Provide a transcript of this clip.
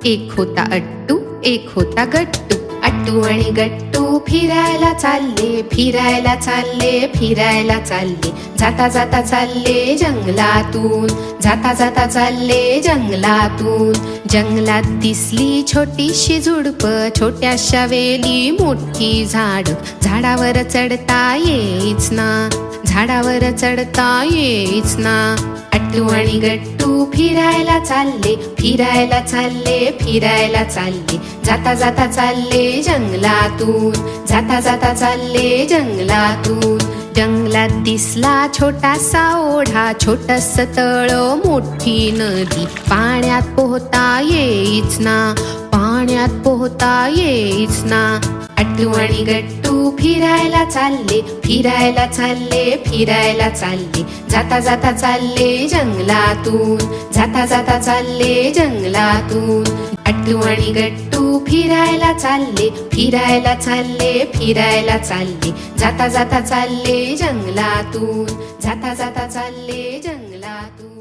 एक होता अट्टू एक होता गट्टू, अट्टू आणि गट्टू फिरायला चालले, फिरायला चालले, फिरायला चालले, जाता जाता चालले जंगलातून, जाता जाता चालले जंगलातून. जंगलात दिसली छोटीशी झुडप, छोट्याशा वेली मोठी झाड, झाडावर चढता येईच ना, झाडावर चढता येईच ना. अट्टू आणि गट्टू फिरायला चालले, फिरायला चालले, फिरायला चालले, जाता जाता चालले जंगलातून, जाता जाता चालले जंगलातून. जंगलात दिसला छोटासा ओढा, छोटस तळ, मोठी नदी, पाण्यात पोहता येईच ना, पाण्यात पोहता येईच ना. अट्टू आणि गट्टू फिरायला चालले, फिरायला चालले, फिरायला चालले, जाता जाता चालले जंगलातून, जाता जाता चालले जंगलातून. अट्टू आणि गट्टू फिरायला चालले, फिरायला चालले, फिरायला चालले, जाता जाता चालले जंगलातून, जाता जाता चालले जंगलातून.